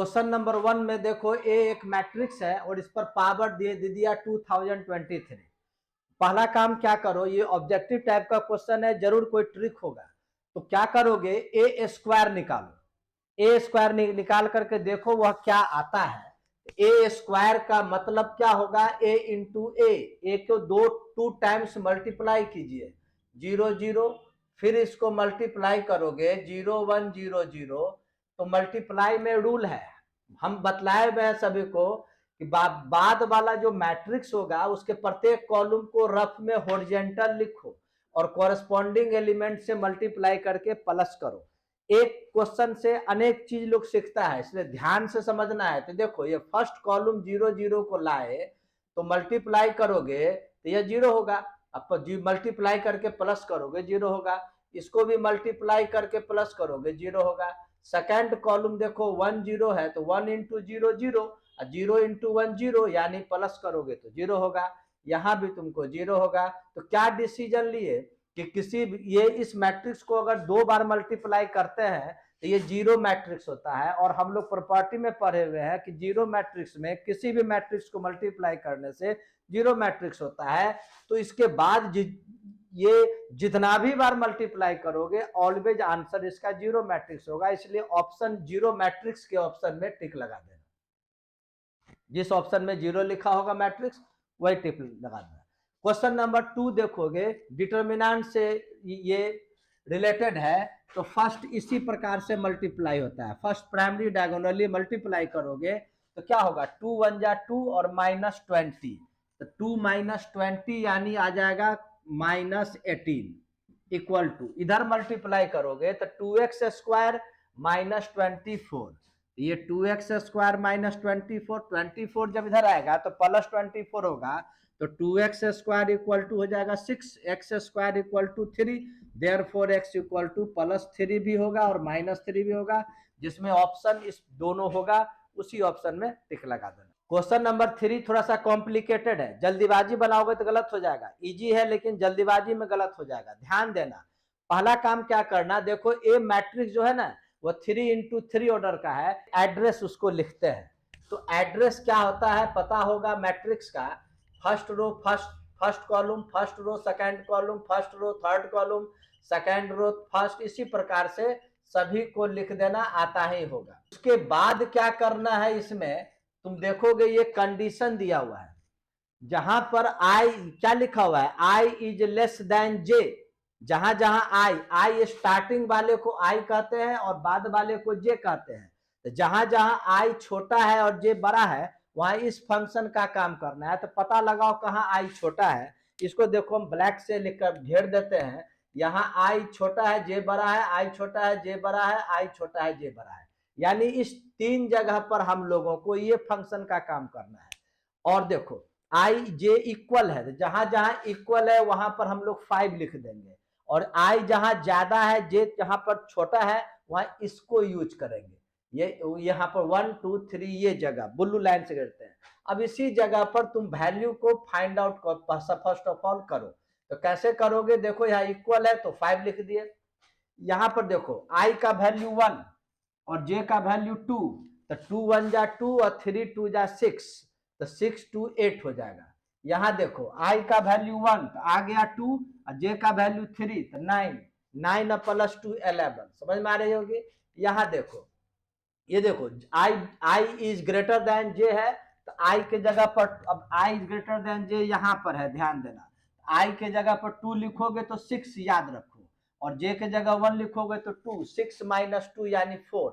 Question number 1 में देखो ए एक मैट्रिक्स है और इस पर पावर दे दिया 2023। पहला काम क्या करो, ये ऑब्जेक्टिव टाइप का क्वेश्चन है, जरूर कोई ट्रिक होगा। तो क्या करोगे, ए स्क्वायर निकालो। ए स्क्वायर निकाल करके देखो वह क्या आता है। ए स्क्वायर का मतलब क्या होगा, ए इंटू ए को टू टाइम्स मल्टीप्लाई कीजिए, 0 0, फिर इसको मल्टीप्लाई करोगे 0 1 0 0। तो मल्टीप्लाई में रूल है, हम बतलाए हुए हैं सभी को कि बाद वाला जो मैट्रिक्स होगा उसके प्रत्येक कॉलम को रफ में हॉरिजॉन्टल लिखो और कॉरेस्पॉन्डिंग एलिमेंट से मल्टीप्लाई करके प्लस करो। एक क्वेश्चन से अनेक चीज लोग सीखता है, इसलिए ध्यान से समझना है। तो देखो ये फर्स्ट कॉलम 0 0 को लाए तो मल्टीप्लाई करोगे तो ये 0 होगा, अब मल्टीप्लाई करके प्लस करोगे 0 होगा, इसको भी मल्टीप्लाई करके प्लस करोगे 0 होगा। सेकेंड कॉलम देखो 1 0 है तो 1 इंटू 0 0, 0 इंटू 1 0 यानी प्लस करोगे तो 0 होगा, यहां भी तुमको 0 होगा। तो क्या डिसीजन लिए कि किसी ये इस मैट्रिक्स को अगर 2 बार मल्टीप्लाई करते हैं तो ये जीरो मैट्रिक्स होता है। और हम लोग प्रॉपर्टी में पढ़े हुए हैं कि जीरो मैट्रिक्स में किसी भी मैट्रिक्स को मल्टीप्लाई करने से जीरो मैट्रिक्स होता है। तो इसके बाद ये जितना भी बार मल्टीप्लाई करोगे ऑलवेज आंसर इसका जीरो मैट्रिक्स होगा, इसलिए ऑप्शन जीरो मैट्रिक्स के ऑप्शन में टिक लगा देना। जिस ऑप्शन में जीरो लिखा होगा मैट्रिक्स वही टिक लगा देना। क्वेश्चन नंबर 2 देखोगे, डिटर्मिनेंट से ये रिलेटेड है, तो फर्स्ट इसी प्रकार से मल्टीप्लाई होता है। फर्स्ट प्राइमरी डायगोनली मल्टीप्लाई करोगे तो क्या होगा, 2 1 जा 2 और -20, तो 2 -20 यानी आ जाएगा -18 इक्वल टू, इधर मल्टीप्लाई करोगे तो 2x स्क्वायर -24, ये 2x स्क्वायर -24, 24 जब इधर आएगा तो +24 होगा, तो 2x स्क्वायर इक्वल टू हो जाएगा 6, x square equal to 3, therefore x equal to +3 भी होगा और -3 भी होगा। जिसमें ऑप्शन इस दोनों होगा उसी ऑप्शन में टिक लगा देना। क्वेश्चन नंबर 3 थोड़ा सा कॉम्प्लिकेटेड है, जल्दीबाजी बनाओगे तो गलत हो जाएगा। इजी है लेकिन जल्दीबाजी में गलत हो जाएगा, ध्यान देना। पहला काम क्या करना, देखो ए मैट्रिक्स जो है ना वो 3 इंटू 3 ऑर्डर का है, एड्रेस उसको लिखते हैं। तो एड्रेस क्या होता है पता होगा मैट्रिक्स का, first row first column, first row second column, first row third column, second row first, इसी प्रकार से सभी को लिख देना आता ही होगा। उसके बाद क्या करना है, इसमें तुम देखोगे ये कंडीशन दिया हुआ है, जहां पर आई क्या लिखा हुआ है, आई इज लेस देन जे। जहां जहां आई स्टार्टिंग वाले को आई कहते हैं और बाद वाले को जे कहते हैं। तो जहां जहां आई छोटा है और जे बड़ा है वहां इस फंक्शन का काम करना है। तो पता लगाओ कहां आई छोटा है, इसको देखो हम ब्लैक से लिखकर घेर देते हैं। यहाँ आई छोटा है जे बड़ा है, आई छोटा है जे बड़ा है, आई छोटा है जे बड़ा है, यानी इस 3 जगह पर हम लोगों को ये फंक्शन का काम करना है। और देखो आई जे इक्वल है, जहां जहां इक्वल है वहां पर हम लोग 5 लिख देंगे, और आई जहां ज्यादा है जे जहां पर छोटा है वहां इसको यूज करेंगे। ये यहाँ पर 1 2 3 ये जगह ब्लू लाइन से करते हैं। अब इसी जगह पर तुम वैल्यू को find out first of all करो। तो कैसे करोगे, देखो यहाँ इक्वल है तो 5 लिख दिए। यहाँ पर देखो आई का वैल्यू 1 और जे का वैल्यू 2, तो 2 1 जा 2 और 3 2 जा 6, तो 6 2 8 हो जाएगा। यहाँ देखो आई का वैल्यू 1 तो आ गया 2 और जे का वैल्यू 3 तो 9, 9 प्लस 2 11, समझ में आ रही होगी। यहाँ देखो ये देखो आई इज ग्रेटर देन जे है, तो आई के जगह पर अब आई इज ग्रेटर देन जे यहाँ पर है, ध्यान देना। आई के जगह पर 2 लिखोगे तो 6 याद रखो, और जे के जगह 1 लिखोगे तो 2, 6 - 2 यानी 4।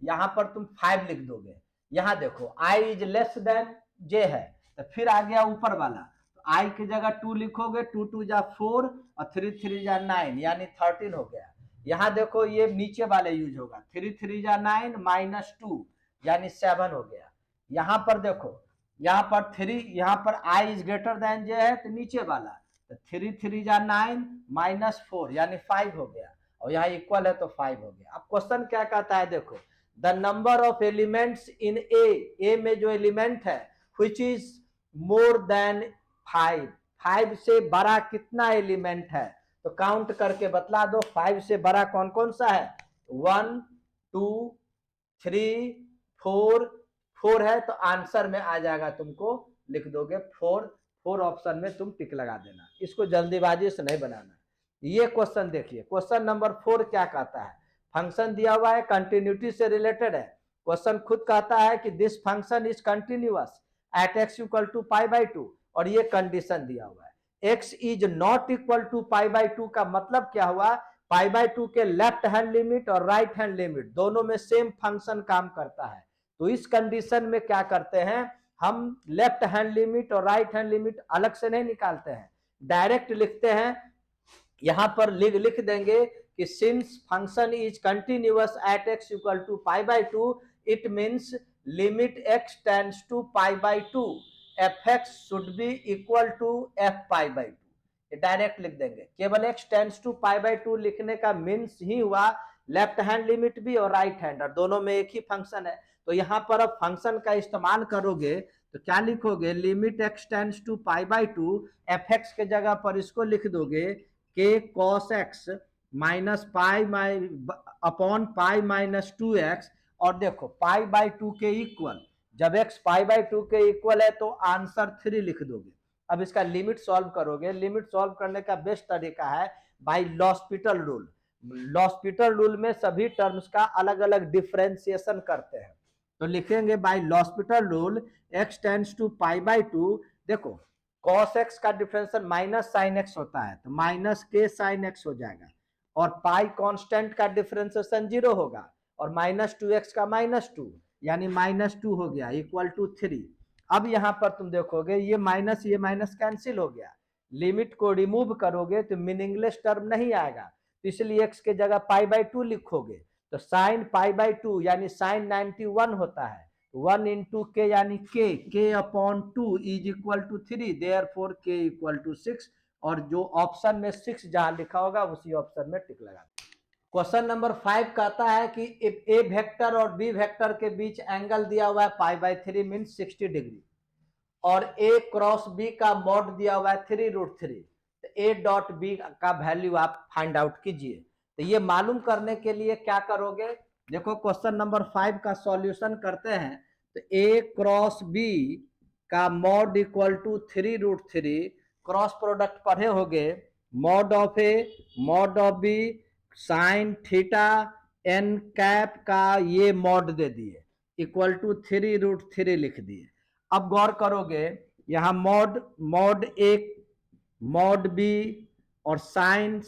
यहाँ पर तुम 5 लिख दोगे। यहाँ देखो आई इज लेस देन जे है, तो फिर आ गया ऊपर वाला, तो आई की जगह 2 लिखोगे, 2 2 जा 4 और 3 3 जा 9 यानी 13 हो गया। यहाँ देखो ये नीचे वाले यूज होगा, 3 3 जा 9 -2 यानी 7 हो गया। यहाँ पर देखो यहाँ पर 3, यहाँ पर आई इज ग्रेटर देन जे है तो नीचे वाला, तो 3 3 जा 9 -4 यानी 5 हो गया, और यहाँ इक्वल है तो 5 हो गया। अब क्वेश्चन क्या कहता है, देखो the number of elements in A में जो एलिमेंट है विच इज मोर देन 5, 5 से बड़ा कितना एलिमेंट है, तो काउंट करके बतला दो 5 से बड़ा कौन कौन सा है, 1 2 3 4 4 है तो आंसर में आ जाएगा, तुमको लिख दोगे 4, 4 ऑप्शन में तुम टिक लगा देना, इसको जल्दीबाजी से नहीं बनाना। ये क्वेश्चन देखिए, क्वेश्चन नंबर 4 क्या कहता है, फंक्शन दिया हुआ है, कंटिन्यूटी से रिलेटेड है। क्वेश्चन खुद कहता है कि this function is continuous at x equal to pi by 2, और ये कंडीशन दिया हुआ है। x is not equal to pi by 2 का मतलब क्या हुआ, पाई बाई 2 के लेफ्ट हैंड लिमिट और राइट हैंड लिमिट दोनों में सेम फंक्शन काम करता है। तो इस कंडीशन में क्या करते हैं, हम लेफ्ट हैंड लिमिट और राइट हैंड लिमिट अलग से नहीं निकालते हैं, डायरेक्ट लिखते हैं। यहां पर लिख देंगे कि since function is continuous at x equal to pi by 2, it means limit x tends to pi by 2, fx should be equal to f pi by 2, ये डायरेक्ट लिख देंगे। केवल x tends to pi by 2 लिखने का means he हुआ left hand limit भी और right hand, और दोनों में एक ही फंक्शन है। तो यहां पर अब फंक्शन का इस्तेमाल करोगे तो क्या लिखोगे, limit x tends to pi by 2, fx के जगह पर इसको लिख दोगे के cos x minus pi upon pi minus 2x, और देखो पाई बाई 2 के इक्वल, जब x पाई बाई 2 के इक्वल है तो आंसर 3 लिख दोगे। अब इसका लिमिट सॉल्व करोगे, लिमिट सॉल्व करने का बेस्ट तरीका है बाई लॉस्पिटल रूल। लॉस्पिटल रूल में सभी टर्म्स का अलग अलग डिफरेंशिएशन करते हैं, तो लिखेंगे by L'Hospital rule x tends to pi by 2, देखो cos x का डिफरेंशियल माइनस साइन एक्स होता है तो माइनस के साइन एक्स हो जाएगा, और पाई कांस्टेंट का डिफरेंशिएशन 0 होगा, और माइनस 2x का माइनस 2 यानी माइनस 2 हो गया इक्वल टू 3। अब यहां पर तुम देखोगे ये माइनस कैंसिल हो गया, लिमिट को रिमूव करोगे तो मीनिंगलेस टर्म नहीं आएगा, तो इसलिए x के जगह पाई बाई 2 लिखोगे, तो साइन पाई बाई 2 यानी साइन 91 होता है, 1 इंटू के यानी k upon 2 is equal to 3, therefore k equal to 6, और जो ऑप्शन में 6 जहां लिखा होगा उसी ऑप्शन में टिक लगा। क्वेश्चन नंबर 5 कहता है कि ए वेक्टर और बी वेक्टर के बीच एंगल दिया हुआ है पाई बाई 3 मीन 60 डिग्री, और ए क्रॉस बी का मॉड दिया हुआ है 3√3, तो ए डॉट बी का वैल्यू आप फाइंड आउट कीजिए। तो ये मालूम करने के लिए क्या करोगे, देखो क्वेश्चन नंबर 5 का सॉल्यूशन करते हैं, तो ए क्रॉस बी का mod equal to 3√3, cross product पढ़े होगे, mod of a mod of b sine theta n cap का ये मॉड दे दिए इक्वल टू 3√3 लिख दिए। अब गौर करोगे यहां मॉड एक मॉड बी और साइन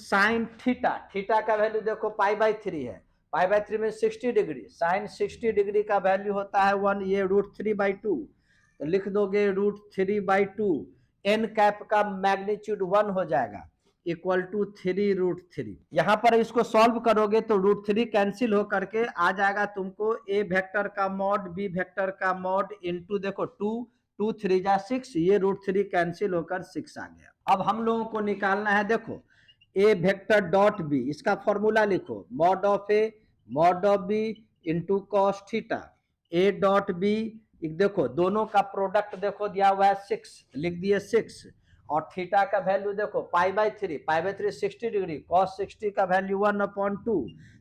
थीटा का वैल्यू देखो पाई बाई 3 है, पाई बाई 3 में 60 डिग्री, साइन 60 डिग्री का वैल्यू होता है 1, ये √3/2, तो लिख दोगे √3/2, एन कैप का मैग्नीट्यूड 1 हो जाएगा इक्वल टू 3√3। यहां पर इसको सॉल्व करोगे तो √3 कैंसिल हो करके आ जाएगा तुमको ए वेक्टर का मॉड बी वेक्टर का मॉड इनटू देखो 2 3 जा 6, ये √3 कैंसिल होकर 6 आ गया। अब हम लोगों को निकालना है, देखो ए वेक्टर डॉट बी, इसका फॉर्मूला लिखो, mod of b into cos theta, a dot b, देखो दोनों का प्रोडक्ट देखो दिया हुआ है 6, लिख दिए 6, और थीटा का वैल्यू देखो पाई बाई 3 60 डिग्री, कॉस 60 का वैल्यू 1/2,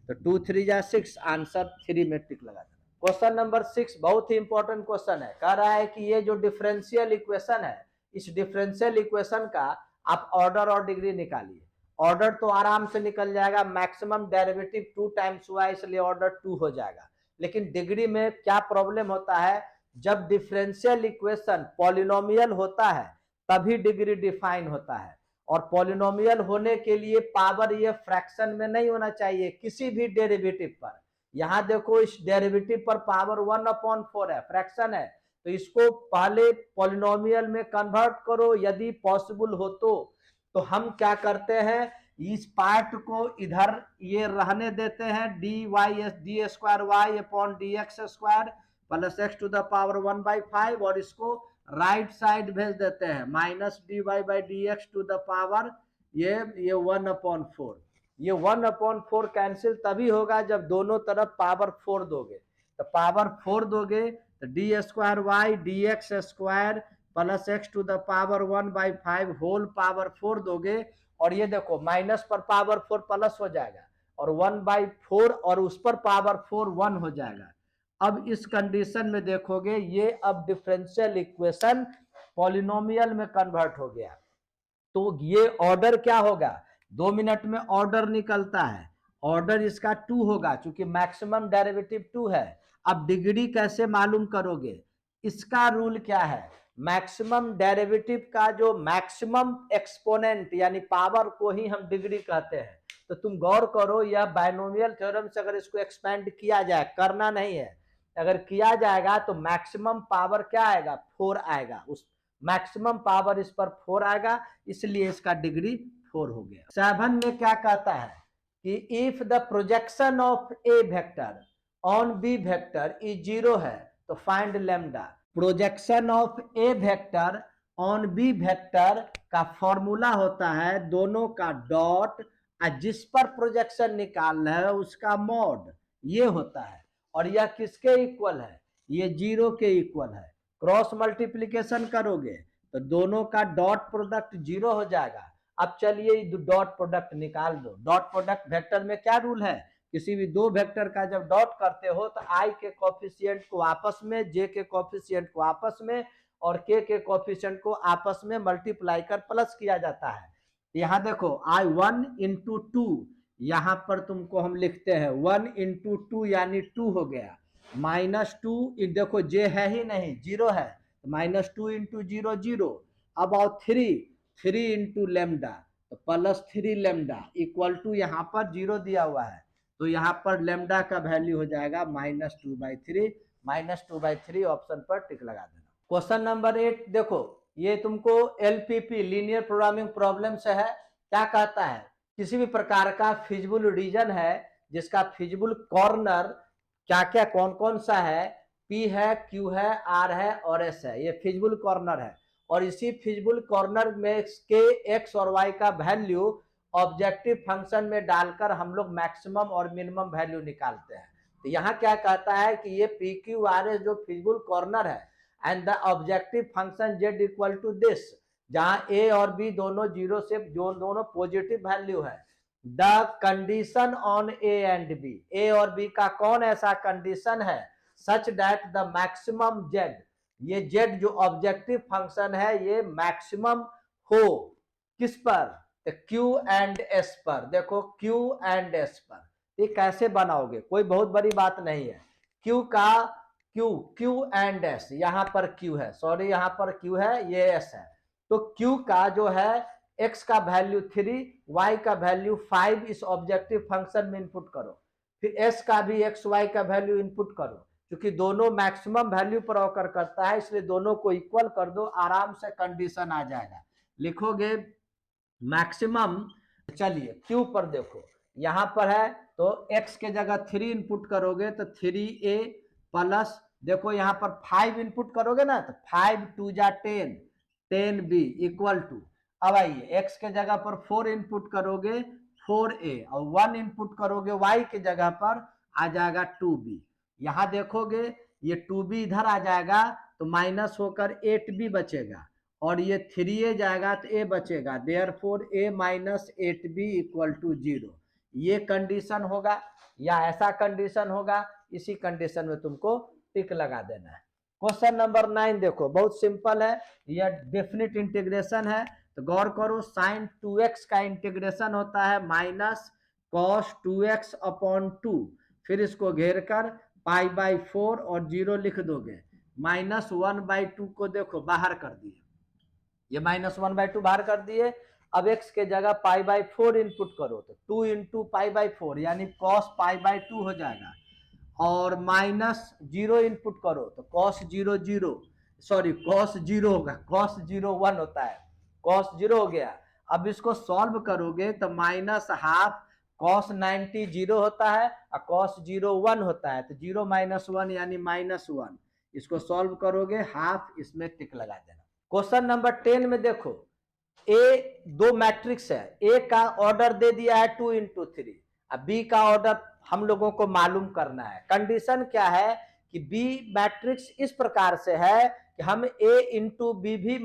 तो 2 3 जा 6, आंसर 3 में टिक लगा। क्वेश्चन नंबर 6 बहुत ही इंपॉर्टेंट क्वेश्चन है, कह रहा है कि ये जो डिफरेंशियल इक्वेशन है, इस डिफरेंशियल इक्वेशन का आप ऑर्डर और डिग्री निकालिए। ऑर्डर तो आराम से निकल जाएगा, मैक्सिमम डेरिवेटिव 2 टाइम्स हुआ है इसलिए ऑर्डर 2 हो जाएगा, लेकिन डिग्री में क्या प्रॉब्लम होता है, जब डिफरेंशियल इक्वेशन पॉलिनोमियल होता है तभी डिग्री डिफाइन होता है, और पॉलिनोमियल होने के लिए पावर ये फ्रैक्शन में नहीं होना चाहिए किसी भी डेरिवेटिव पर। यहां देखो इस डेरिवेटिव पर पावर 1/4 है, फ्रैक्शन है, तो इसको पहले पॉलिनोमियल में कन्वर्ट करो यदि पॉसिबल हो तो हम क्या करते हैं, इस पार्ट को इधर ये रहने देते हैं, d square y upon d x square plus x to the power 1/5, और इसको राइट साइड भेज देते हैं minus d y by d x to the power ये 1/4, ये 1/4 कैंसिल तभी होगा जब दोनों तरफ पावर 4 दोगे, तो पावर 4 दोगे तो d square y d x square plus x to the power 1/5 whole power 4 दोगे, और ये देखो माइनस पर पावर 4 प्लस हो जाएगा, और 1/4 और उस पर पावर 4 1 हो जाएगा। अब इस कंडीशन में देखोगे ये अब डिफरेंशियल इक्वेशन पॉलिनोमियल में कन्वर्ट हो गया, तो ये ऑर्डर क्या होगा, 2 मिनट में ऑर्डर निकलता है, ऑर्डर इसका 2 होगा क्योंकि मैक्सिमम डेरिवेटिव 2 है। अब डिग्री कैसे मालूम करोगे, इसका रूल क्या है, मैक्सिमम डेरिवेटिव का जो मैक्सिमम एक्सपोनेंट यानी पावर को ही हम डिग्री कहते हैं। तो तुम गौर करो, यह बाइनोमियल थ्योरम से अगर इसको एक्सपेंड किया जाए, करना नहीं है, अगर किया जाएगा तो मैक्सिमम पावर क्या आएगा, 4 आएगा, उस मैक्सिमम पावर इस पर 4 आएगा, इसलिए इसका डिग्री 4 हो गया। 7 में क्या कहता है कि if the projection of a vector on b vector is 0 है तो find lambda. Projection of a vector on b vector का फॉर्मूला होता है दोनों का डॉट, जिस पर प्रोजेक्शन निकालना है उसका मॉड, ये होता है। और यह किसके इक्वल है, ये 0 के इक्वल है। क्रॉस मल्टीप्लीकेशन करोगे तो दोनों का डॉट प्रोडक्ट 0 हो जाएगा। अब चलिए डॉट प्रोडक्ट निकाल दो। डॉट प्रोडक्ट वेक्टर में क्या रूल है, किसी भी दो वेक्टर का जब डॉट करते हो तो आई के कोफिशिएंट को आपस में, जे के कोफिशिएंट को आपस में और के कोफिशिएंट को आपस में मल्टीप्लाई कर प्लस किया जाता है। यहाँ देखो I1 इंटू 2, यहाँ पर तुमको हम लिखते हैं 1 इंटू 2 यानी 2 हो गया, -2, देखो जे है ही नहीं, 0 है, -2 इंटू 0 0। अब आओ 3 इंटू लेमडा तो +3 लेमडा इक्वल टू यहाँ पर 0 दिया हुआ है, तो यहाँ पर लेमडा का वैल्यू हो जाएगा -2/3, -2/3 ऑप्शन पर टिक लगा देना। क्वेश्चन नंबर 8 देखो, ये तुमको LPP लीनियर प्रोग्रामिंग प्रॉब्लम से है। क्या कहता है, किसी भी प्रकार का फिजिबल रीजन है जिसका फिजिबल कॉर्नर क्या क्या कौन कौन सा है, P है, Q है, R है और S है, ये फिजिबल कॉर्नर है। और इसी फिजिबल कॉर्नर में के x और y का वैल्यू ऑब्जेक्टिव फंक्शन में डालकर हम लोग मैक्सिमम और मिनिमम वैल्यू निकालते हैं। तो यहाँ क्या कहता है कि ये PQRS जो फिजिबल कॉर्नर है and the objective function z equal to this, जहां a और b दोनों 0 से जो दोनों पॉजिटिव वैल्यू है। The condition on a and b, a और b का कौन ऐसा कंडीशन है such that the maximum z, ये z जो ऑब्जेक्टिव फंक्शन है ये मैक्सिमम हो किस पर, Q एंड S पर। देखो Q एंड S पर ये कैसे बनाओगे, कोई बहुत बड़ी बात नहीं है। Q का Q एंड S, यहाँ पर Q है, सॉरी यहाँ पर Q है, ये S है। तो Q का जो है x का वैल्यू 3, y का वैल्यू 5 इस ऑब्जेक्टिव फंक्शन में इनपुट करो, फिर s का भी x y का वैल्यू इनपुट करो, क्योंकि दोनों मैक्सिमम वैल्यू पर ऑकर करता है इसलिए दोनों को इक्वल कर दो, आराम से कंडीशन आ जाएगा। लिखोगे मैक्सिमम, चलिए Q पर देखो यहाँ पर है तो x के जगह 3 इनपुट करोगे तो 3a प्लस, देखो यहाँ पर 5 इनपुट करोगे ना तो 5 2 जा 10, 10b इक्वल टू, अब आइए x के जगह पर 4 इनपुट करोगे 4a और 1 इनपुट करोगे y के जगह पर आ जाएगा 2b। यहाँ देखोगे ये 2b इधर आ जाएगा तो माइनस होकर 8b बचेगा और ये 3a जाएगा तो a बचेगा, therefore a minus 8b equal to 0। ये कंडीशन होगा या ऐसा कंडीशन होगा, इसी कंडीशन में तुमको टिक लगा देना है। क्वेश्चन नंबर 9 देखो, बहुत सिंपल है, यह डेफिनेट इंटीग्रेशन है। तो गौर करो, साइन 2x का इंटीग्रेशन होता है माइनस कॉस 2x अपॉन 2, फिर इसको घेर कर π/4 और 0 लिख दोगे, -1/2 को देखो बाहर कर दिए, ये -1/2 बाहर कर दिए। अब x के जगह π/4 इनपुट करो तो 2 इंटू π/4 यानी cos π/2 हो जाएगा, और -0 इनपुट करो तो cos 0 0, सॉरी cos 0 होगा, cos 0 1 होता है, cos 0 हो गया। अब इसको सॉल्व करोगे तो -12 cos 90 0 होता है और cos 0 1 होता है, तो 0 - 1 यानी -1, इसको सॉल्व करोगे हाफ, इसमें टिक लगा देना। क्वेश्चन नंबर 10 में देखो, ए दो मैट्रिक्स है, ए का ऑर्डर दे दिया है 2 इंटू 3, अब बी का ऑर्डर हम लोगों को मालूम करना है। कंडीशन क्या है कि बी मैट्रिक्स इस प्रकार से है कि हम ए इंटू बी भी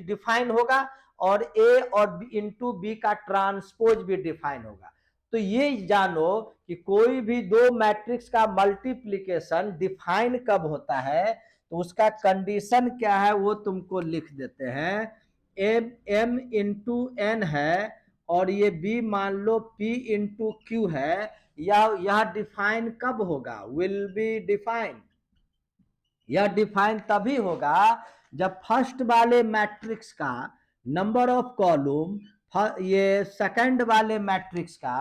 डिफाइन होगा और ए और इंटू बी का ट्रांसपोज भी डिफाइन होगा। तो ये जानो कि कोई भी दो मैट्रिक्स का मल्टीप्लिकेशन डिफाइन कब होता है, तो उसका कंडीशन क्या है वो तुमको लिख देते हैं। m इंटू एन है और ये b मान लो p इंटू क्यू है, यह डिफाइन कब होगा, विल बी डिफाइन। यह डिफाइन तभी होगा जब फर्स्ट वाले मैट्रिक्स का नंबर ऑफ कॉलम ये सेकंड वाले मैट्रिक्स का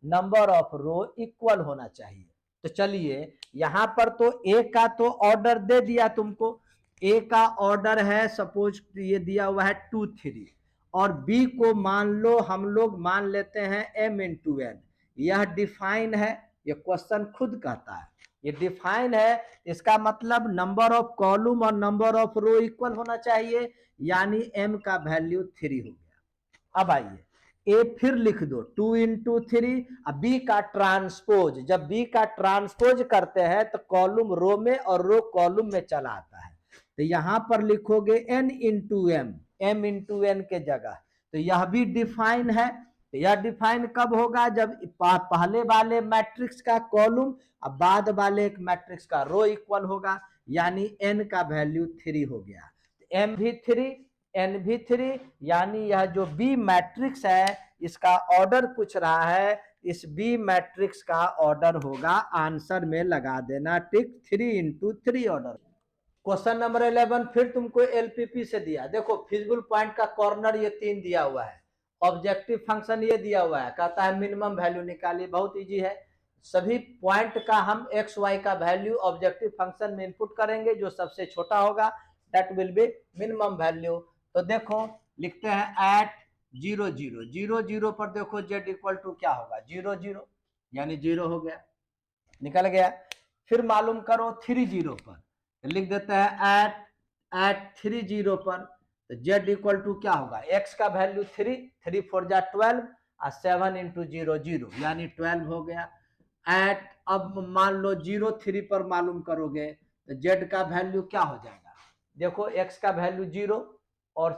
नंबर ऑफ रो इक्वल होना चाहिए। तो चलिए यहां पर तो ए का तो ऑर्डर दे दिया तुमको, ए का ऑर्डर है सपोज ये दिया हुआ है 2 3, और बी को मान लो हम लोग मान लेते हैं m इंटू एन। यह डिफाइन है, ये क्वेश्चन खुद कहता है ये डिफाइन है, इसका मतलब नंबर ऑफ कॉलम और नंबर ऑफ रो इक्वल होना चाहिए, यानी m का वैल्यू 3 हो गया। अब आइए ए फिर लिख दो 2 इंटू 3, अब बी का ट्रांसपोज, जब बी का ट्रांसपोज करते हैं तो कॉलम रो में और रो कॉलम में चला आता है, तो यहां पर लिखोगे n into m, m into n के जगह, तो यह भी डिफाइन है। तो यह डिफाइन कब होगा, जब पहले वाले मैट्रिक्स का कॉलम अब बाद वाले एक मैट्रिक्स का रो इक्वल होगा, यानी n का वैल्यू 3 हो गया। m भी 3 n भी 3, यानी यह जो b मैट्रिक्स है इसका ऑर्डर पूछ रहा है, इस b मैट्रिक्स का ऑर्डर होगा, आंसर में लगा देना टिक 3 इंटू 3 ऑर्डर। क्वेश्चन नंबर 11 फिर तुमको एलपीपी से दिया, देखो फिजिबल पॉइंट का कॉर्नर ये 3 दिया हुआ है, ऑब्जेक्टिव फंक्शन ये दिया हुआ है, कहता है मिनिमम वैल्यू निकालिए। बहुत इजी है, सभी पॉइंट का हम एक्स वाई का वैल्यू ऑब्जेक्टिव फंक्शन में इनपुट करेंगे, जो सबसे छोटा होगा that will be minimum value. तो देखो लिखते हैं एट 0 0 0 0 पर देखो z इक्वल टू क्या होगा 0 0, यानी 0 हो गया, निकल गया। फिर मालूम करो 3 0 पर, लिख देते हैं एट 3 0 पर, तो z इक्वल टू क्या होगा, x का वैल्यू 3, 3 4 जा 12 और 7 इंटू 0 0, यानी 12 हो गया। एट अब मान लो 0 3 पर मालूम करोगे तो z का वैल्यू क्या हो जाएगा, देखो x का वैल्यू 0 और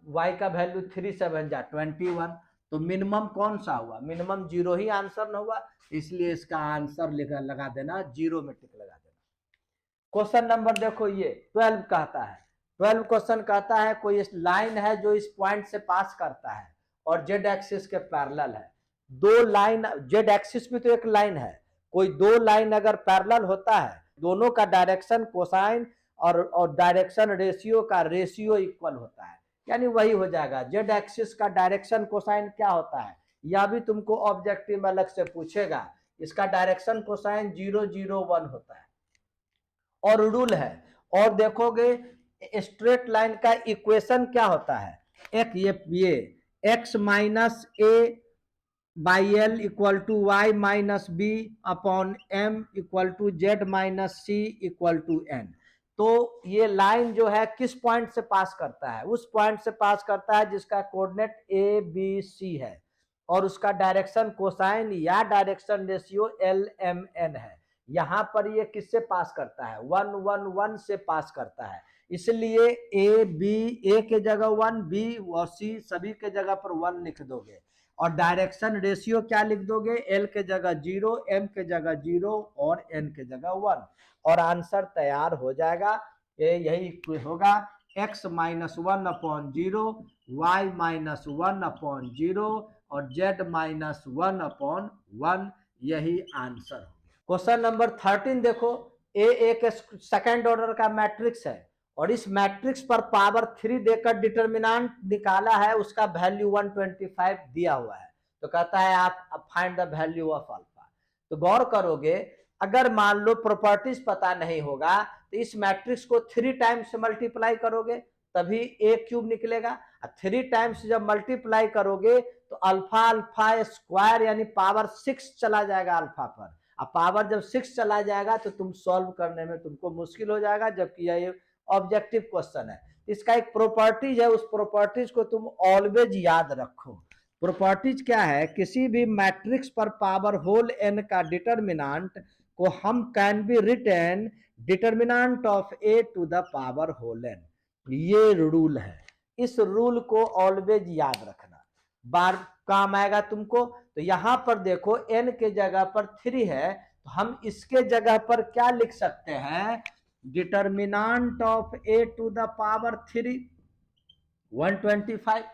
y का वैल्यू 3 7 जा 21, तो मिनिमम कौन सा हुआ, मिनिमम 0 ही आंसर न हुआ, इसलिए इसका आंसर लगा देना 0 में टिक लगा देना। क्वेश्चन नंबर देखो ये 12 कहता है, 12 क्वेश्चन कहता है कोई इस लाइन है जो इस पॉइंट से पास करता है और जेड एक्सिस के पैरेलल है। दो लाइन, जेड एक्सिस में तो एक लाइन है, कोई दो लाइन अगर पैरेलल होता है, दोनों का डायरेक्शन कोसाइन और डायरेक्शन रेशियो का रेशियो इक्वल होता है, यानी वही हो जाएगा। जेड एक्सिस का डायरेक्शन कोसाइन क्या होता है, यह भी तुमको ऑब्जेक्टिव में अलग से पूछेगा। इसका डायरेक्शन कोसाइन 0 0 1 होता है और रूल है। और देखोगे स्ट्रेट लाइन का इक्वेशन क्या होता है, एक ये x minus a by l equal to y minus b upon m equal to z minus c equal to n. तो ये लाइन जो है किस पॉइंट से पास करता है, उस पॉइंट से पास करता है जिसका कोऑर्डिनेट ए बी सी है और उसका डायरेक्शन कोसाइन या direction ratio l m n है। यहां पर ये किससे पास करता है, 1 1 1 से पास करता है, इसलिए ए बी, ए के जगह 1, बी और सी सभी के जगह पर 1 लिख दोगे और डायरेक्शन रेशियो क्या लिख दोगे, एल के जगह 0, एम के जगह 0 और एन के जगह 1, और आंसर तैयार हो जाएगा। यही होगा x minus 1 upon 0, y minus 1 upon 0 और z माइनस 1 अपॉन 1, यही आंसर हो गया। क्वेश्चन नंबर 13 देखो, ए एक सेकेंड ऑर्डर का मैट्रिक्स है और इस मैट्रिक्स पर पावर 3 देकर डिटर्मिनेंट निकाला है, उसका वैल्यू 125 दिया हुआ है, तो कहता है आप find the value of alpha. तो गौर करोगे अगर मान लो प्रॉपर्टीज पता नहीं होगा तो इस मैट्रिक्स को 3 टाइम्स मल्टीप्लाई करोगे तभी ए क्यूब निकलेगा, 3 टाइम्स जब मल्टीप्लाई करोगे तो अल्फा अल्फा स्क्वायर यानी पावर 6 चला जाएगा अल्फा पर, अब पावर जब 6 चला जाएगा तो तुम सॉल्व करने में तुमको मुश्किल हो जाएगा, जबकि यह ऑब्जेक्टिव क्वेश्चन है। इसका एक प्रॉपर्टीज है, उस प्रॉपर्टीज को तुम ऑलवेज याद रखो। प्रॉपर्टीज क्या है, किसी भी मैट्रिक्स पर पावर होल एन का डिटर्मिनेंट को हम can be written determinant of A to the power whole n, ये रूल है, इस रूल को ऑलवेज याद रखना। बार काम आएगा तुमको। तो यहां पर देखो n के जगह पर 3 है, तो हम इसके जगह पर क्या लिख सकते हैं, determinant of a to the power 3 125।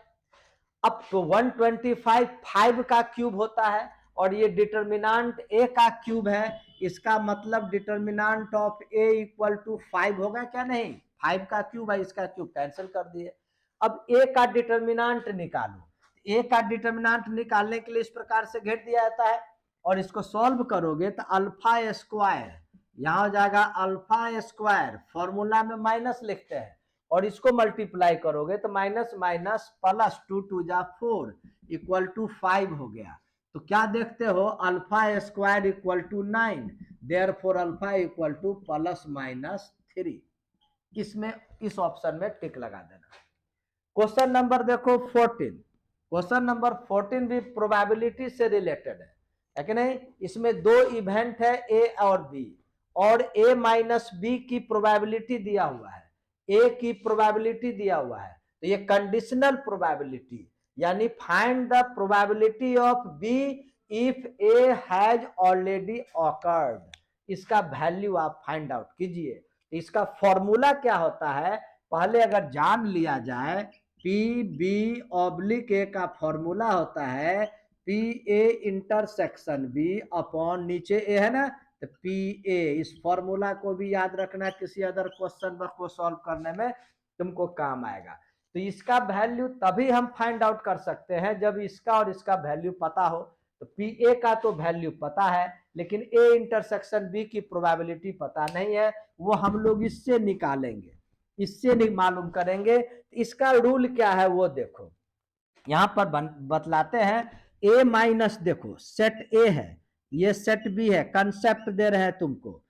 अब तो 125 5 का क्यूब होता है और ये डिटर्मिनांट a का क्यूब है, इसका मतलब determinant of a equal to 5 होगा क्या नहीं, 5 का क्यूब है, इसका क्यूब कैंसिल कर दिए। अब a का डिटर्मिनांट निकालो, a का डिटर्मिनांट निकालने के लिए इस प्रकार से घेर दिया जाता है और इसको सॉल्व करोगे तो अल्फा स्क्वायर यहां हो जाएगा, अल्फा स्क्वायर फॉर्मूला में माइनस लिखते हैं और इसको मल्टीप्लाई करोगे तो माइनस माइनस प्लस 2 2 जा 4 इक्वल टू 5 हो गया। तो क्या देखते हो, alpha square equal to 9, therefore alpha equal to plus minus 3। इसमें इस ऑप्शन में टिक लगा देना। क्वेश्चन नंबर देखो 14, क्वेश्चन नंबर 14 भी प्रोबेबिलिटी से रिलेटेड है कि नहीं। इसमें दो इवेंट है ए और बी और ए माइनस बी की प्रोबेबिलिटी दिया हुआ है, ए की प्रोबेबिलिटी दिया हुआ है, तो ये कंडीशनल प्रोबेबिलिटी यानी find the probability of B if A has already occurred, इसका वैल्यू आप फाइंड आउट कीजिए। इसका फॉर्मूला क्या होता है, पहले अगर जान लिया जाए, पी बी ऑब्लिक ए का फॉर्मूला होता है P A intersection B upon नीचे ए है ना, तो पी ए, इस फॉर्मूला को भी याद रखना, किसी अदर क्वेश्चन को सॉल्व करने में तुमको काम आएगा। तो इसका वैल्यू तभी हम फाइंड आउट कर सकते हैं जब इसका और इसका वैल्यू पता हो। तो पी ए का तो वैल्यू पता है लेकिन ए इंटरसेक्शन बी की प्रोबेबिलिटी पता नहीं है, वो हम लोग इससे निकालेंगे, इससे मालूम करेंगे। इसका रूल क्या है वो देखो, यहां पर बतलाते हैं। ए माइनस देखो सेट ए है, ये सेट बी है, कंसेप्ट दे रहे हैं तुमको,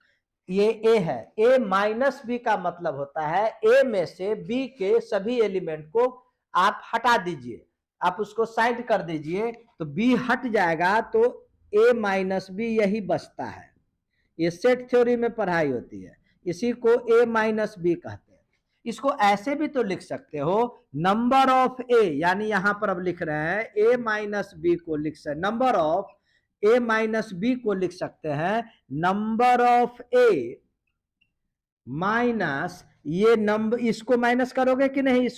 ये ए है, ए माइनस बी का मतलब होता है ए में से बी के सभी एलिमेंट को आप हटा दीजिए, आप उसको साइड कर दीजिए तो बी हट जाएगा, तो ए माइनस बी यही बचता है। ये सेट थ्योरी में पढ़ाई होती है, इसी को ए माइनस बी कहते हैं। इसको ऐसे भी तो लिख सकते हो, नंबर ऑफ ए, यानी यहां पर अब लिख रहे हैं ए माइनस बी को लिख सकते, number of A minus B को लिख सकते हैं नंबर ऑफ ए माइनस ये नंबर, इसको माइनस करोगे कि नहीं,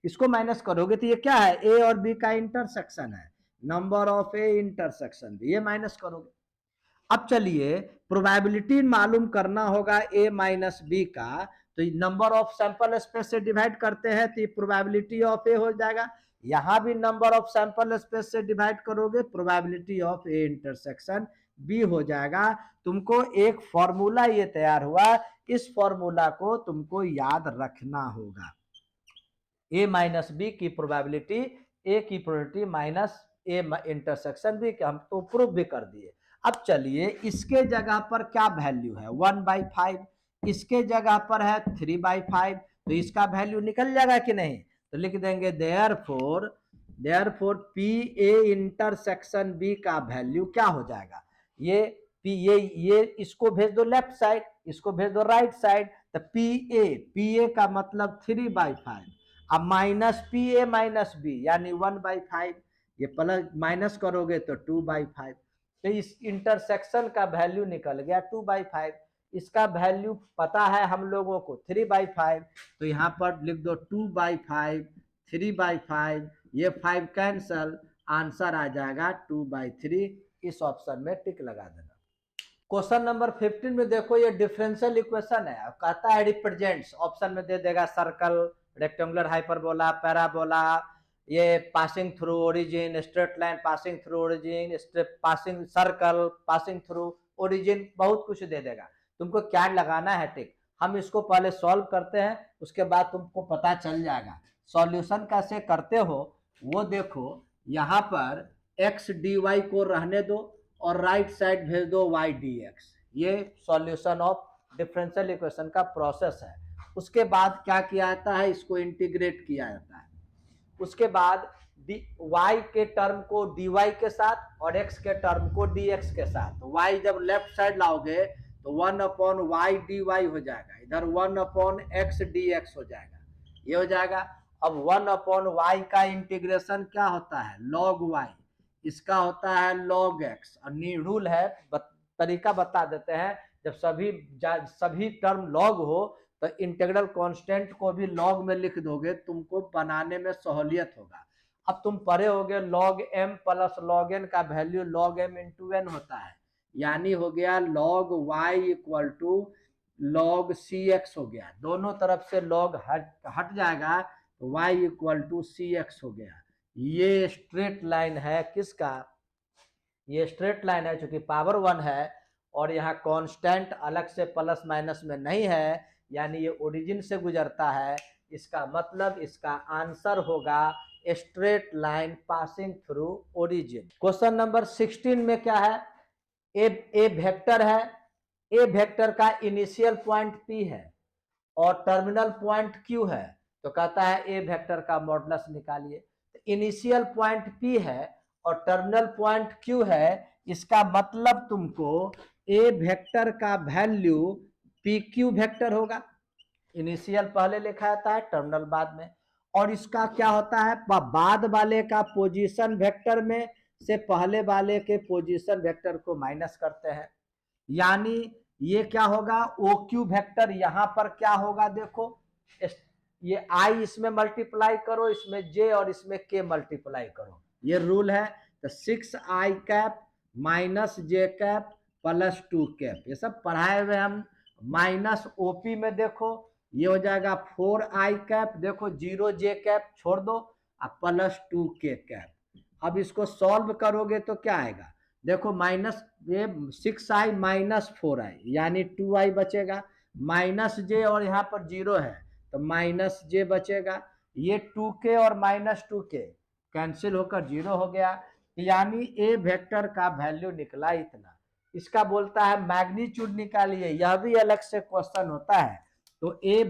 इसको माइनस करोगे तो ये क्या है, ए और बी का इंटरसेक्शन है, number of A intersection B, ये माइनस करोगे। अब चलिए प्रोबेबिलिटी मालूम करना होगा ए माइनस बी का, तो नंबर ऑफ सैंपल स्पेस से डिवाइड करते हैं तो ये प्रोबेबिलिटी ऑफ ए हो जाएगा। यहां भी नंबर ऑफ सैंपल स्पेस से डिवाइड करोगे, probability of A intersection B हो जाएगा। तुमको एक फॉर्मूला ये तैयार हुआ, इस फॉर्मूला को तुमको याद रखना होगा। ए माइनस बी की प्रोबेबिलिटी, ए की probability minus A intersection B, हम तो प्रूफ भी कर दिए। अब चलिए इसके जगह पर क्या वैल्यू है, 1/5, इसके जगह पर है 3/5, तो इसका वैल्यू निकल जाएगा कि नहीं, तो लिख देंगे therefore P A intersection B का वैल्यू क्या हो जाएगा, ये पी ये इसको भेज दो लेफ्ट साइड, इसको भेज दो राइट साइड, तो पी ए का मतलब 3/5, अब minus P A minus B यानी 1/5, ये प्लस माइनस करोगे तो 2/5, तो इस इंटरसेक्शन का वैल्यू निकल गया 2/5। इसका वैल्यू पता है हम लोगों को 3/5, तो यहां पर लिख दो 2/5 3/5, ये 5 कैंसल, आंसर आ जाएगा 2/3। इस ऑप्शन में टिक लगा देना। क्वेश्चन नंबर 15 में देखो, ये डिफरेंशियल इक्वेशन है, कहता है रिप्रेजेंट्स, ऑप्शन में दे देगा सर्कल, रेक्टेंगुलर हाइपरबोला, पैराबोला, ये passing through origin, straight line passing through origin, passing circle passing through origin, बहुत कुछ दे देगा। तुमको क्या लगाना है टिक, हम इसको पहले सॉल्व करते हैं, उसके बाद तुमको पता चल जाएगा सॉल्यूशन कैसे करते हो। वो देखो यहाँ पर एक्स डी वाई को रहने दो और राइट साइड भेज दो वाई डी एक्स, ये सॉल्यूशन ऑफ डिफरेंशियल इक्वेशन का प्रोसेस है। उसके बाद क्या किया जाता है, इसको इंटीग्रेट किया जाता है, उसके बाद y के टर्म को dy के साथ और x के टर्म को dx के साथ, y जब लेफ्ट साइड लाओगे तो 1/y dy हो जाएगा, इधर 1/x dx हो जाएगा, ये हो जाएगा। अब 1/y का इंटीग्रेशन क्या होता है, log y, इसका होता है log x। और रूल है, तरीका बता देते हैं, जब सभी टर्म log हो तो इंटीग्रल कांस्टेंट को भी log में लिख दोगे, तुमको बनाने में सहूलियत होगा। अब तुम पढ़े होगे log m plus log n का value log m into n होता है, यानी हो गया log y equal to log cx हो गया। दोनों तरफ से log हट जाएगा तो y इक्वल टू cx हो गया। ये स्ट्रेट लाइन है किसका, ये स्ट्रेट लाइन है, चूंकि पावर 1 है और यहाँ कांस्टेंट अलग से प्लस माइनस में नहीं है, यानी ये ओरिजिन से गुजरता है। इसका मतलब इसका आंसर होगा straight line passing through origin. Question number 16 में क्या है, ए वेक्टर है, ए वेक्टर का इनिशियल पॉइंट P है और टर्मिनल पॉइंट Q है, तो कहता है ए वेक्टर का मॉडुलस निकालिए। तो इनिशियल पॉइंट P है और टर्मिनल पॉइंट Q है, इसका मतलब तुमको ए वेक्टर का वैल्यू PQ वेक्टर होगा। इनिशियल पहले लिखा जाता है, टर्मिनल बाद में। और इसका क्या होता है, बाद वाले का पोजीशन वेक्टर में से पहले वाले के पोजीशन वेक्टर को माइनस करते हैं, यानी ये क्या होगा, OQ वेक्टर यहाँ पर क्या होगा, देखो ये I इसमें मल्टीप्लाई करो, इसमें J और इसमें K मल्टीप्लाई करो, ये रूल है। तो 6I cap minus J cap plus 2 cap, ये सब पढ़ाए हुए हम। माइनस OP में देखो ये हो जाएगा 4I कैप, देखो 0J कैप छोड़ दो, अब प्लस 2K कैप। अब इसको सॉल्व करोगे तो क्या आएगा, देखो माइनस ये 6I माइनस 4I यानी 2I बचेगा, माइनस J और यहाँ पर 0 है तो माइनस J बचेगा, ये 2K और माइनस 2K कैंसिल होकर 0 हो गया, यानी ए वेक्टर का वैल्यू निकला इतना। इसका बोलता है मैग्नीट्यूड निकालिए, यह भी अलग से क्वेश्चन होता है। तो ए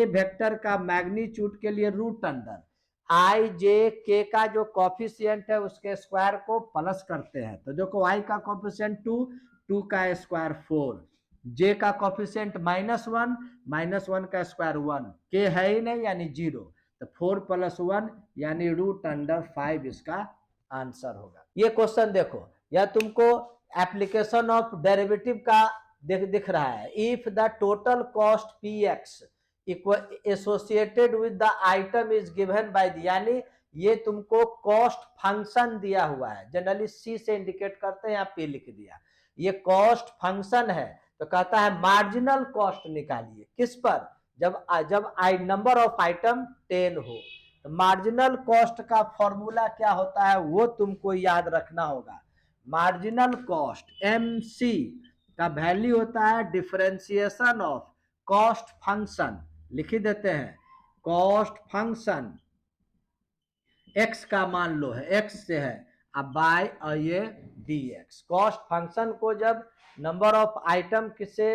वेक्टर का मैग्नीट्यूड के लिए रूट अंडर आई जे के का जो कॉफिशिएंट है उसके स्क्वायर को प्लस करते हैं, तो देखो आई का कॉफिशिएंट 2, 2 का स्क्वायर 4, जे का कॉफिशिएंट -1, -1 का स्क्वायर 1, के है ही नहीं यानी 0, तो 4 + 1 यानी रूट अंडर 5 इसका आंसर होगा। ये क्वेश्चन देखो, यह तुमको एप्लीकेशन ऑफ डेरिवेटिव का दिख रहा है। If the total cost px associated with the item is given by the, यानी ये तुमको कॉस्ट फंक्शन दिया हुआ है, जनरली सी से इंडिकेट करते हैं, यहाँ पे लिख दिया, ये कॉस्ट फंक्शन है। तो कहता है मार्जिनल कॉस्ट निकालिए, किस पर, जब नंबर ऑफ आइटम 10 हो। तो मार्जिनल कॉस्ट का फॉर्मूला क्या होता है वो तुमको याद रखना होगा। मार्जिनल कॉस्ट MC का वैल्यू होता है डिफरेंशिएशन ऑफ कॉस्ट फंक्शन, लिख देते हैं कॉस्ट फंक्शन x का मान लो है, x से है, अब बाय और ये dx। कॉस्ट फंक्शन को जब नंबर ऑफ आइटम किसे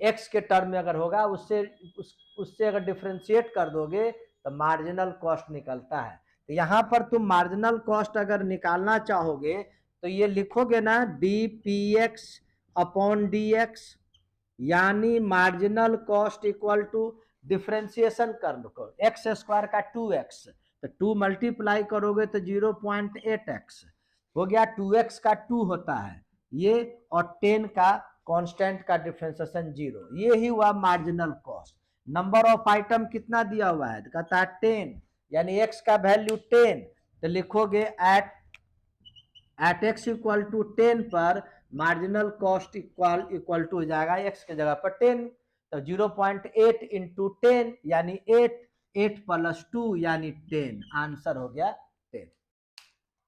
x के टर्म में अगर होगा उससे अगर डिफरेंशिएट कर दोगे तो मार्जिनल कॉस्ट निकलता है। तो यहाँ पर तुम मार्जिनल कॉस्ट अगर निकालना चाहोगे तो ये लिखोगे ना dpx अपॉन dx, यानी marginal cost equal to differentiation कर लो एक्स स्क्वायर का 2x, तो 2 मल्टीप्लाई करोगे तो 0.8x हो गया, 2x का 2 होता है ये, और 10 का कांस्टेंट का डिफरेंशिएशन 0, ये ही हुआ marginal cost. Number of item कितना दिया हुआ है, तो कहता है 10, यानी x का वैल्यू 10, तो लिखोगे एट x इक्वल टू 10 पर मार्जिनल कॉस्ट इक्वल टू हो जाएगा x के जगह पर 10, तो 0.8 इंटू 10 यानी 8, 8 + 2 यानी 10, आंसर हो गया 10।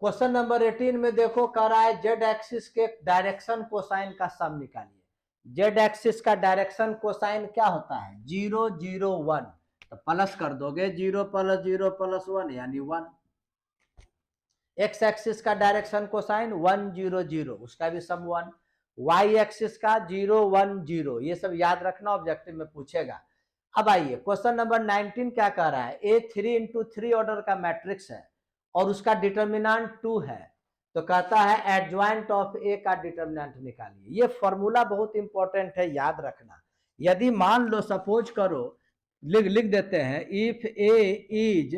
क्वेश्चन नंबर 18 में देखो कह रहा है जेड एक्सिस के डायरेक्शन कोसाइन का सम निकालिए। जेड एक्सिस का डायरेक्शन कोसाइन क्या होता है, 0 0 1, तो प्लस कर दोगे 0 + 0 + 1 यानी 1। एक्स एक्सिस का डायरेक्शन कोसाइन 1 0 0, उसका भी सम 1। वाई एक्सिस का 0 1 0, ये सब याद रखना, ऑब्जेक्टिव में पूछेगा। अब आइए क्वेश्चन नंबर 19 क्या कह रहा है, ए 3 × 3 ऑर्डर का मैट्रिक्स है और उसका डिटर्मिनेंट 2 है, तो कहता है एडजॉइंट ऑफ ए का डिटर्मिनेंट निकालिए। ये फॉर्मूला बहुत इंपॉर्टेंट है, याद रखना। यदि मान लो सपोज करो लिख देते हैं, if A is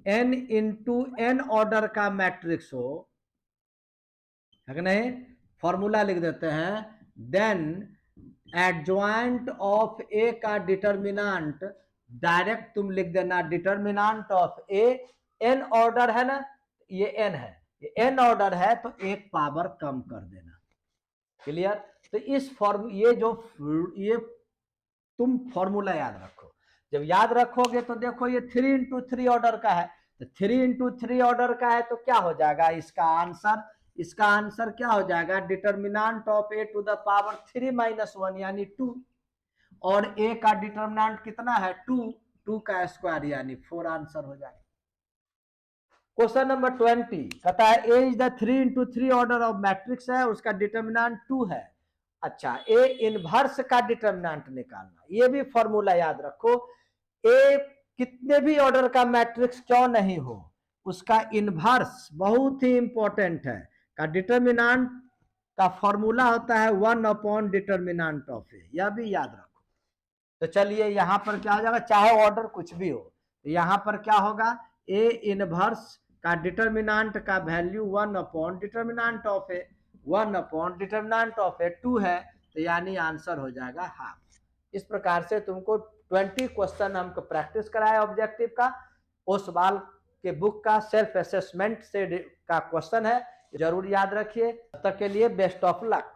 n into n order का मैट्रिक्स हो, है कि नहीं, फॉर्मूला लिख देते हैं, देन एडजॉइंट ऑफ ए का डिटर्मिनेंट, डायरेक्ट तुम लिख देना determinant of A, n order है ना, ये एन है, ये एन ऑर्डर है तो एक पावर कम कर देना। क्लियर? तो इस फॉर्म ये तुम फॉर्मूला याद रखो। जब याद रखोगे तो देखो ये 3 इंटू 3 ऑर्डर का है, तो 3 इंटू 3 ऑर्डर का है तो क्या हो जाएगा इसका आंसर क्या हो जाएगा, determinant of A to the power 3 minus 1 यानी 2, और ए का डिटर्मिनेंट कितना है 2 का स्क्वायर यानी 4 आंसर हो जाएगा। क्वेश्चन नंबर 20 कहता है A is the 3 into 3 order of matrix है, उसका डिटर्मिनेंट 2 है। अच्छा, ए इनवर्स का डिटर्मिनेंट निकालना, ये भी फॉर्मूला याद रखो, ए कितने भी ऑर्डर का मैट्रिक्स क्यों नहीं हो, उसका इनवर्स बहुत ही इंपॉर्टेंट है, का डिटर्मिनेंट का फॉर्मूला होता है 1 अपॉन डिटर्मिनेंट ऑफ ए, यह भी याद रखो। तो चलिए यहां पर क्या हो जाएगा, चाहे ऑर्डर कुछ भी हो, तो यहां पर क्या होगा, ए इनवर्स का डिटर्मिनेंट का value 1 upon determinant of A, 1 upon determinant of A 2 है, तो यानी आंसर हो जाएगा हाफ। इस प्रकार से तुमको 20 क्वेश्चन हमको प्रैक्टिस कराया ऑब्जेक्टिव का, ओसवाल के बुक का सेल्फ असेसमेंट से का क्वेश्चन है, जरूर याद रखिए। तब तक के लिए बेस्ट ऑफ लक।